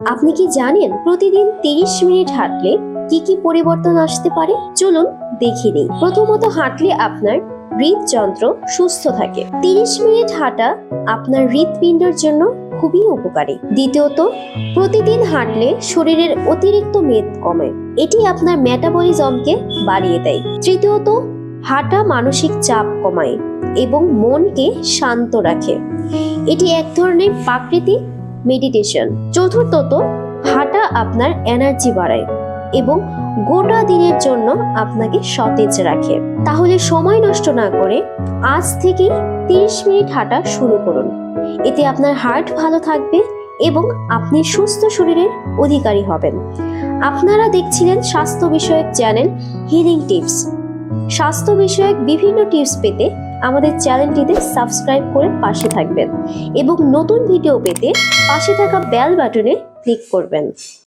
আপনি কি জানেন প্রতিদিন 30 মিনিট হাঁটলে কি কি পরিবর্তন আসতে পারে? চলুন দেখে নিই। প্রথমত, হাঁটলে আপনার হৃদযন্ত্র সুস্থ থাকে। 30 মিনিট হাঁটা আপনার হৃৎপিণ্ডের জন্য খুবই উপকারী। দ্বিতীয়ত, প্রতিদিন হাঁটলে শরীরের অতিরিক্ত মেদ কমে, এটি আপনার মেটাবলিজমকে বাড়িয়ে দেয়। তৃতীয়ত, হাঁটা মানসিক চাপ কমায় এবং মনকে শান্ত রাখে, এটি এক ধরনের প্রাকৃতিক মেডিটেশন। চতুর্থত, হাঁটা আপনার এনার্জি বাড়ায় এবং গোটা দিনের জন্য আপনাকে সতেজ রাখে। তাহলে সময় নষ্ট না করে আজ থেকেই 30 মিনিট হাঁটা শুরু করুন। এতে আপনার হার্ট ভালো থাকবে এবং আপনি সুস্থ শরীরের অধিকারী হবেন। আপনারা দেখছিলেন স্বাস্থ্য বিষয়ক চ্যানেল হিলিং টিপস। স্বাস্থ্য বিষয়ক বিভিন্ন টিপস পেতে আমাদের চ্যানেলটিতে সাবস্ক্রাইব করে পাশে থাকবেন এবং নতুন ভিডিও পেতে পাশে থাকা বেল বাটনে ক্লিক করবেন।